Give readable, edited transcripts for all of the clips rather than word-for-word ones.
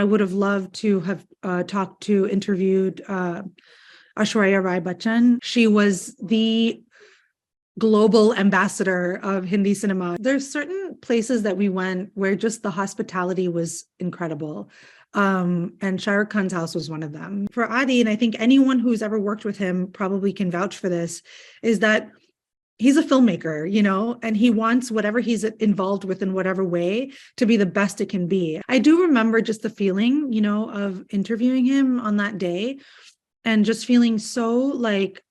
I would have loved to have interviewed Aishwarya Rai Bachchan. She was the global ambassador of Hindi cinema. There's certain places that we went where just the hospitality was incredible. And Shah Rukh Khan's house was one of them. For Adi, and I think anyone who's ever worked with him probably can vouch for this, is that he's a filmmaker, and he wants whatever he's involved with in whatever way to be the best it can be. I do remember just the feeling, of interviewing him on that day and just feeling so like,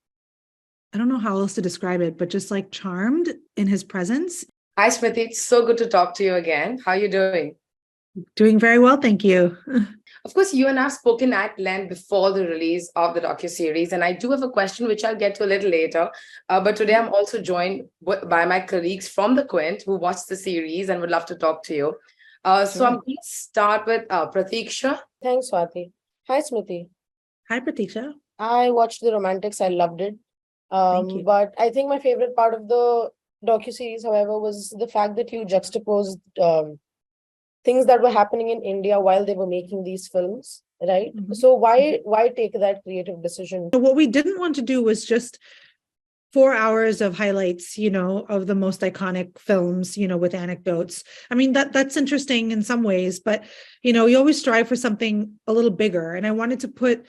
I don't know how else to describe it, but just like charmed in his presence. Hi, Smriti. It's so good to talk to you again. How are you doing? Doing very well, thank you. Of course, you and I have spoken at length before the release of the docu-series, and I do have a question which I'll get to a little later. But today I'm also joined by my colleagues from the Quint who watched the series and would love to talk to you. So I'm going to start with Pratiksha. Thanks, Swati. Hi, Smriti. Hi, Pratiksha. I watched The Romantics. I loved it. Thank you. But I think my favorite part of the docu-series, however, was the fact that you juxtaposed things that were happening in India while they were making these films, right? Mm-hmm. So why take that creative decision? So what we didn't want to do was just 4 hours of highlights, of the most iconic films, with anecdotes. I mean, that's interesting in some ways, but, you always strive for something a little bigger. And I wanted to put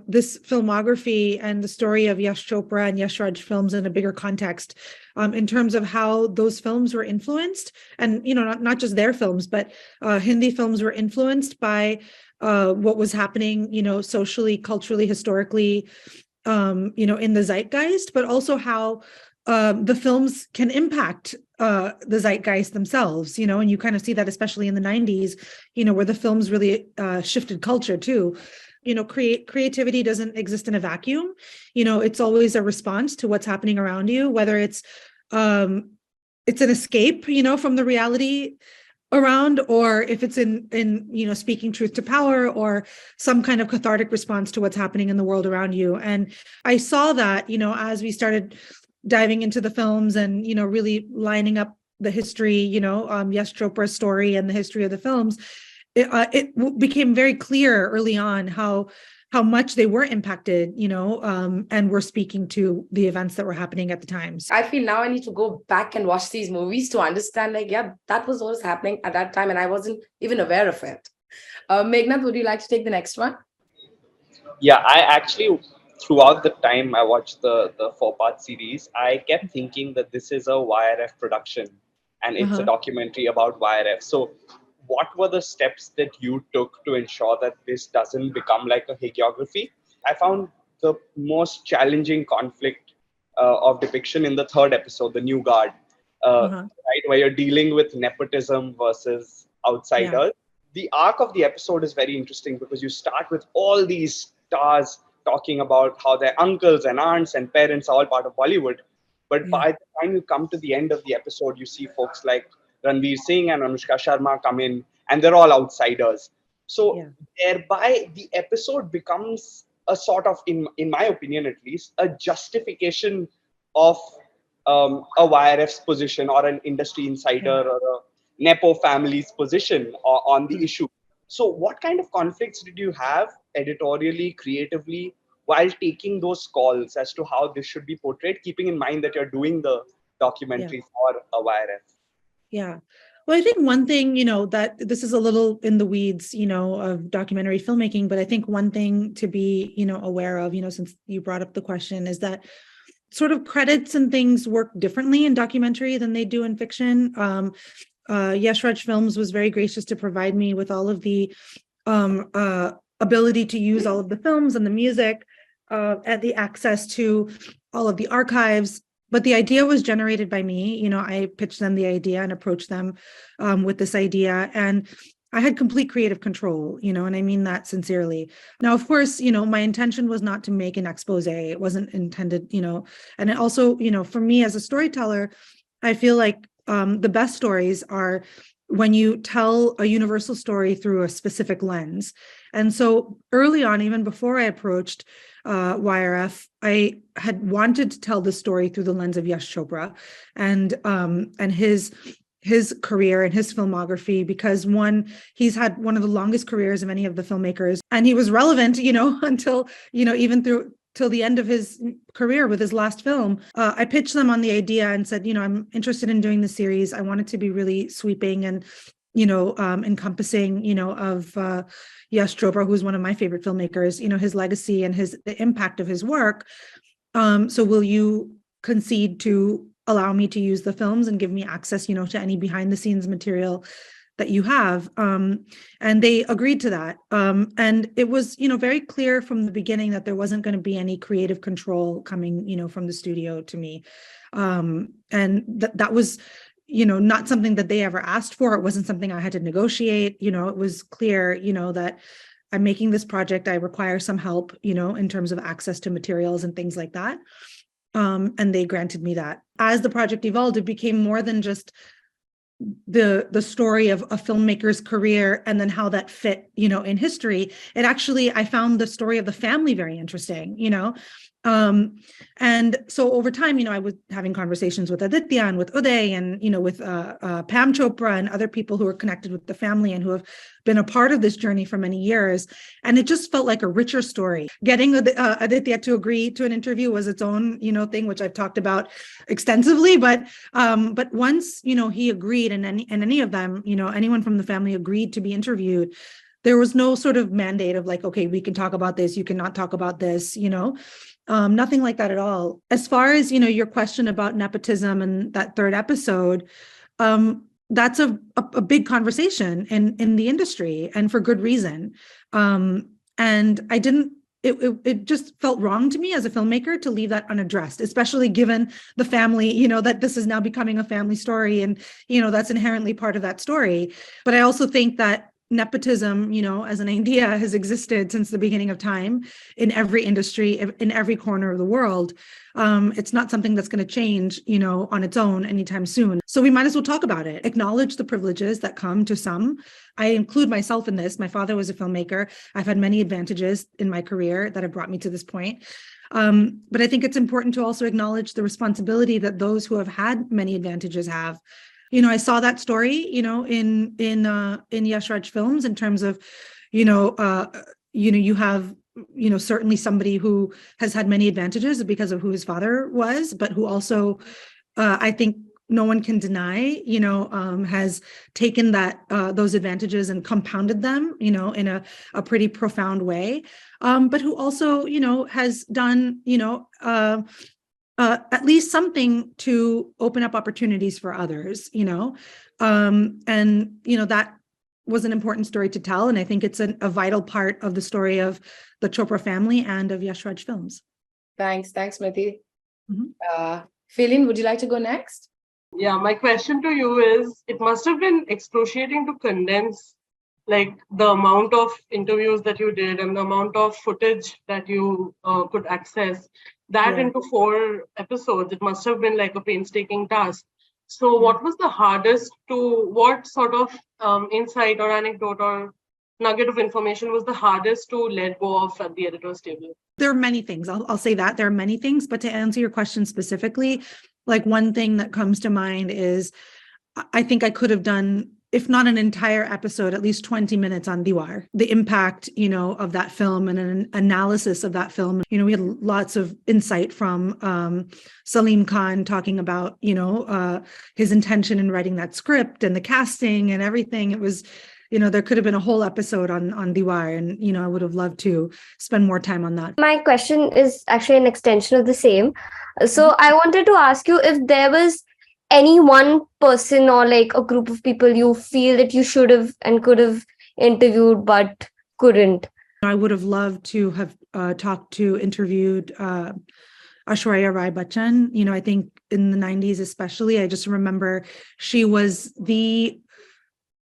this filmography and the story of Yash Chopra and Yash Raj films in a bigger context, in terms of how those films were influenced, and not just their films, but Hindi films were influenced by what was happening, socially, culturally, historically, in the zeitgeist, but also how the films can impact the zeitgeist themselves, and you kind of see that especially in the 90s, where the films really shifted culture too. Creativity doesn't exist in a vacuum. It's always a response to what's happening around you, whether it's an escape, from the reality around, or if it's in speaking truth to power, or some kind of cathartic response to what's happening in the world around you. And I saw that, as we started diving into the films and, really lining up the history, Yash Chopra's story and the history of the films, it became very clear early on how much they were impacted, and were speaking to the events that were happening at the time. I feel now I need to go back and watch these movies to understand, that was what was happening at that time, and I wasn't even aware of it. Meghnad, would you like to take the next one? Yeah, I actually, throughout the time I watched the 4-part series, I kept thinking that this is a YRF production, and it's a documentary about YRF. So what were the steps that you took to ensure that this doesn't become like a hagiography? I found the most challenging conflict of depiction in the 3rd episode, The New Guard, right, where you're dealing with nepotism versus outsiders. Yeah. The arc of the episode is very interesting because you start with all these stars talking about how their uncles and aunts and parents are all part of Bollywood. But by the time you come to the end of the episode, you see folks like Ranveer Singh and Anushka Sharma come in, and they're all outsiders. So thereby the episode becomes a sort of, in my opinion at least, a justification of a YRF's position, or an industry insider, or a Nepo family's position on the issue. So what kind of conflicts did you have editorially, creatively, while taking those calls as to how this should be portrayed, keeping in mind that you're doing the documentary for a YRF? Yeah. Well, I think one thing, that this is a little in the weeds, of documentary filmmaking, but I think one thing to be, aware of, since you brought up the question, is that sort of credits and things work differently in documentary than they do in fiction. Yash Raj Films was very gracious to provide me with all of the ability to use all of the films and the music, and the access to all of the archives. But the idea was generated by me. I pitched them the idea and approached them with this idea. And I had complete creative control, and I mean that sincerely. Now, of course, my intention was not to make an expose. It wasn't intended, and it also, for me as a storyteller, I feel like the best stories are when you tell a universal story through a specific lens. And so early on, even before I approached YRF, I had wanted to tell the story through the lens of Yash Chopra and his his career and his filmography, because one, he's had one of the longest careers of any of the filmmakers, and he was relevant, until, even through till the end of his career with his last film. I pitched them on the idea and said, I'm interested in doing the series. I want it to be really sweeping and, encompassing, of Yash Chopra, who's one of my favorite filmmakers, his legacy and the impact of his work. So will you concede to allow me to use the films and give me access, to any behind the scenes material that you have? And they agreed to that. And it was, very clear from the beginning that there wasn't going to be any creative control coming, from the studio to me. And that was, not something that they ever asked for. It wasn't something I had to negotiate. It was clear, that I'm making this project. I require some help, in terms of access to materials and things like that. And they granted me that. As the project evolved, it became more than just the story of a filmmaker's career and then how that fit, in history. I found the story of the family very interesting, and so over time, I was having conversations with Aditya and with Uday and, with Pam Chopra and other people who are connected with the family and who have been a part of this journey for many years. And it just felt like a richer story. Getting Aditya to agree to an interview was its own, thing, which I've talked about extensively. But once, he agreed, and any of them, anyone from the family agreed to be interviewed, there was no sort of mandate of like, okay, we can talk about this, you cannot talk about this, nothing like that at all. As far as, your question about nepotism and that third episode, that's a big conversation in the industry, and for good reason. And it just felt wrong to me as a filmmaker to leave that unaddressed, especially given the family, that this is now becoming a family story, and, that's inherently part of that story. But I also think that nepotism, as an idea, has existed since the beginning of time in every industry, in every corner of the world. It's not something that's going to change, on its own anytime soon. So we might as well talk about it, acknowledge the privileges that come to some. I include myself in this. My father was a filmmaker. I've had many advantages in my career that have brought me to this point. But I think it's important to also acknowledge the responsibility that those who have had many advantages have. I saw that story, in Yash Raj films, in terms of, you have, certainly somebody who has had many advantages because of who his father was, but who also, I think no one can deny, has taken those advantages and compounded them, in a pretty profound way, but who also, has done, at least something to open up opportunities for others, and, that was an important story to tell. And I think it's a vital part of the story of the Chopra family and of Yash Raj films. Thanks, Smriti. Phelan, would you like to go next? Yeah, my question to you is, it must have been excruciating to condense like the amount of interviews that you did and the amount of footage that you could access that into 4 episodes. It must have been like a painstaking task. So what was the hardest what sort of insight or anecdote or nugget of information was the hardest to let go of at the editor's table? There are many things. I'll say that there are many things, but to answer your question specifically, like one thing that comes to mind is I think I could have done, if not an entire episode, at least 20 minutes on Diwar, the impact, of that film and an analysis of that film. We had lots of insight from Salim Khan talking about, his intention in writing that script and the casting and everything. It was, there could have been a whole episode on Diwar, and, I would have loved to spend more time on that. My question is actually an extension of the same. So I wanted to ask you if there was any one person or like a group of people you feel that you should have and could have interviewed but couldn't. I would have loved to have interviewed Aishwarya Rai Bachchan. I think in the 90s especially, I just remember she was the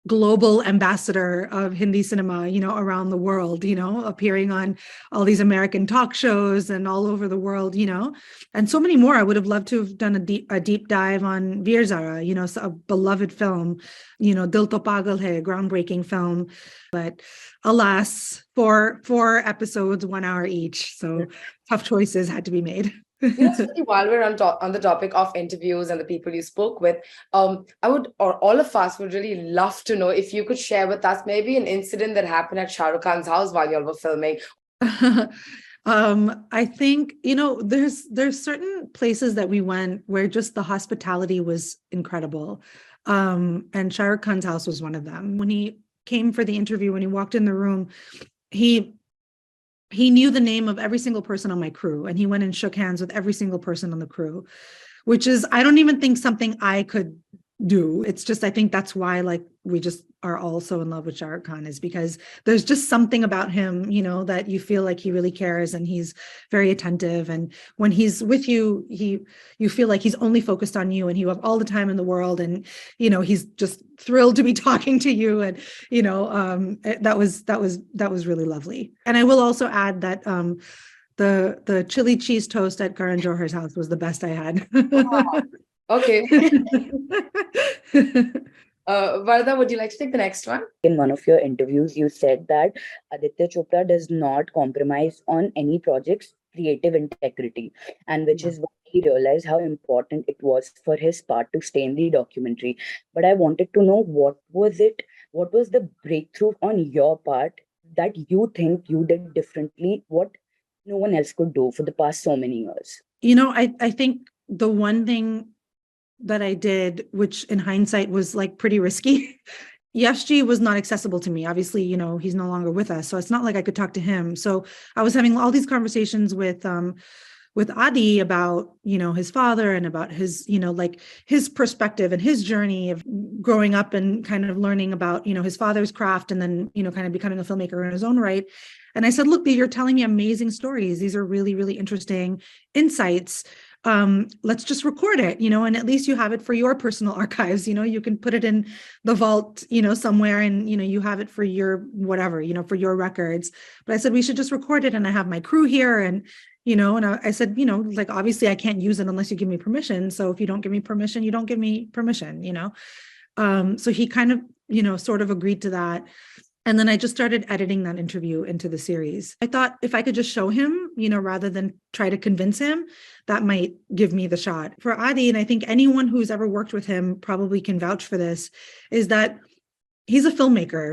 global ambassador of Hindi cinema, around the world, appearing on all these American talk shows and all over the world, and so many more. I would have loved to have done a deep dive on Veer Zara, a beloved film, Dil To Pagal Hai, groundbreaking film, but alas, four episodes, 1 hour each. So tough choices had to be made. Smriti, while we're on the topic of interviews and the people you spoke with, I would, or all of us would really love to know if you could share with us maybe an incident that happened at Shah Rukh Khan's house while you all were filming. I think, there's certain places that we went where just the hospitality was incredible. And Shah Rukh Khan's house was one of them. When he came for the interview, when he walked in the room, he knew the name of every single person on my crew, and he went and shook hands with every single person on the crew, which is, I don't even think something I could do. It's just, I think that's why, like, we just are all so in love with Shah Rukh Khan, is because there's just something about him, that you feel like he really cares, and he's very attentive. And when he's with you, you feel like he's only focused on you, and you have all the time in the world. And, he's just thrilled to be talking to you. And, that was really lovely. And I will also add that, the chili cheese toast at Karan Johar's house was the best I had. Okay. Varda, would you like to take the next one? In one of your interviews, you said that Aditya Chopra does not compromise on any project's creative integrity, and which is why he realized how important it was for his part to stay in the documentary. But I wanted to know, what was the breakthrough on your part that you think you did differently, what no one else could do for the past so many years? I think the one thing that I did, which in hindsight was like pretty risky. Yashji was not accessible to me. Obviously, he's no longer with us. So it's not like I could talk to him. So I was having all these conversations with Adi about, his father, and about his, like his perspective and his journey of growing up and kind of learning about, his father's craft, and then, kind of becoming a filmmaker in his own right. And I said, look, you're telling me amazing stories. These are really, really interesting insights. Let's just record it, and at least you have it for your personal archives. You can put it in the vault, somewhere, and, you have it for your whatever, for your records. But I said, we should just record it. And I have my crew here, and, and I said, like, obviously I can't use it unless you give me permission. So if you don't give me permission, you don't give me permission, So he kind of, sort of agreed to that. And then I just started editing that interview into the series. I thought if I could just show him, rather than try to convince him, that might give me the shot. For Adi, and I think anyone who's ever worked with him probably can vouch for this, is that he's a filmmaker,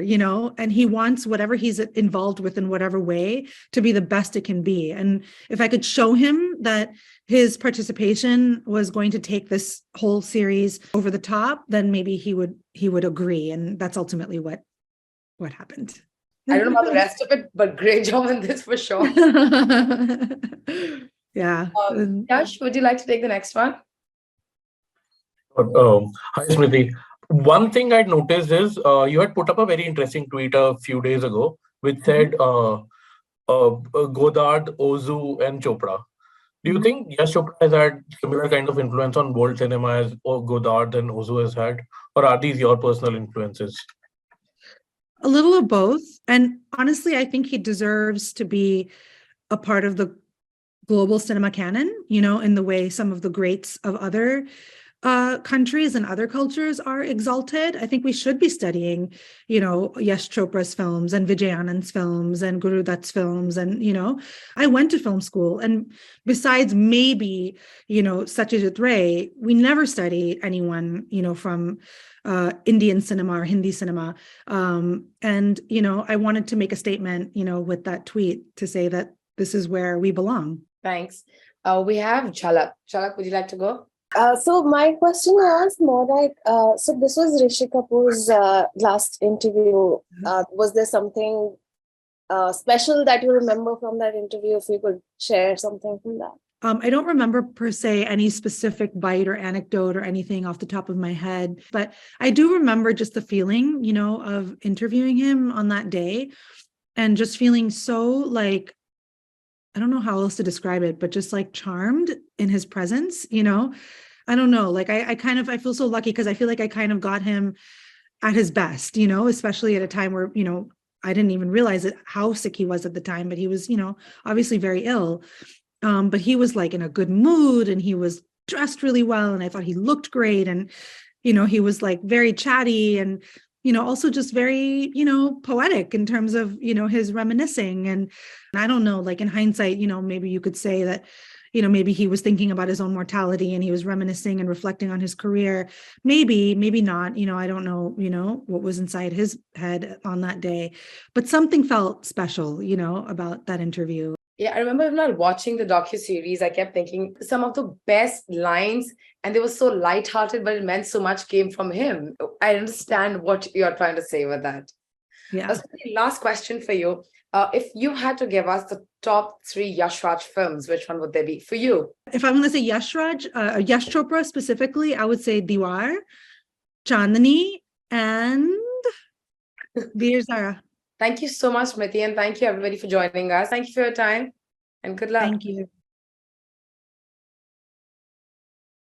and he wants whatever he's involved with in whatever way to be the best it can be. And if I could show him that his participation was going to take this whole series over the top, then maybe he would agree. And that's ultimately what happened. I don't know about the rest of it, but great job in this for sure. Yeah. Yash, would you like to take the next one? Hi, Smriti. One thing I'd noticed is you had put up a very interesting tweet a few days ago, which said Godard, Ozu, and Chopra. Do you think Yash Chopra has had similar kind of influence on world cinema as Godard and Ozu has had? Or are these your personal influences? A little of both. And honestly, I think he deserves to be a part of the global cinema canon, in the way some of the greats of other countries and other cultures are exalted. I think we should be studying, Yash Chopra's films and Vijay Anand's films and Guru Dutt's films. And, I went to film school, and besides maybe, Satyajit Ray, we never studied anyone, from Indian cinema or Hindi cinema. And, I wanted to make a statement, with that tweet to say that this is where we belong. Thanks. We have Chalak. Chalak, would you like to go? So my question was more like, so this was Rishi Kapoor's last interview. Was there something special that you remember from that interview? If you could share something from that. I don't remember per se any specific bite or anecdote or anything off the top of my head, but I do remember just the feeling, of interviewing him on that day, and just feeling so like, I don't know how else to describe it, but just like charmed in his presence, I don't know, like I feel so lucky because I feel like I kind of got him at his best, especially at a time where, I didn't even realize how sick he was at the time, but he was, obviously very ill. But he was like in a good mood, and he was dressed really well. And I thought he looked great. And, he was like very chatty, and, also just very, poetic in terms of, his reminiscing. And I don't know, like in hindsight, maybe you could say that, maybe he was thinking about his own mortality and he was reminiscing and reflecting on his career. Maybe not, I don't know, what was inside his head on that day, but something felt special, about that interview. Yeah, I remember when watching the docu-series, I kept thinking some of the best lines, and they were so lighthearted, but it meant so much, came from him. I understand what you're trying to say with that. Yeah. Last question for you. If you had to give us the top 3 Yash Raj films, which one would they be for you? If I'm going to say Yash Chopra specifically, I would say Diwar, Chandni, and Veer Zara. Thank you so much, Smriti, and thank you everybody for joining us. Thank you for your time, and good luck. Thank you.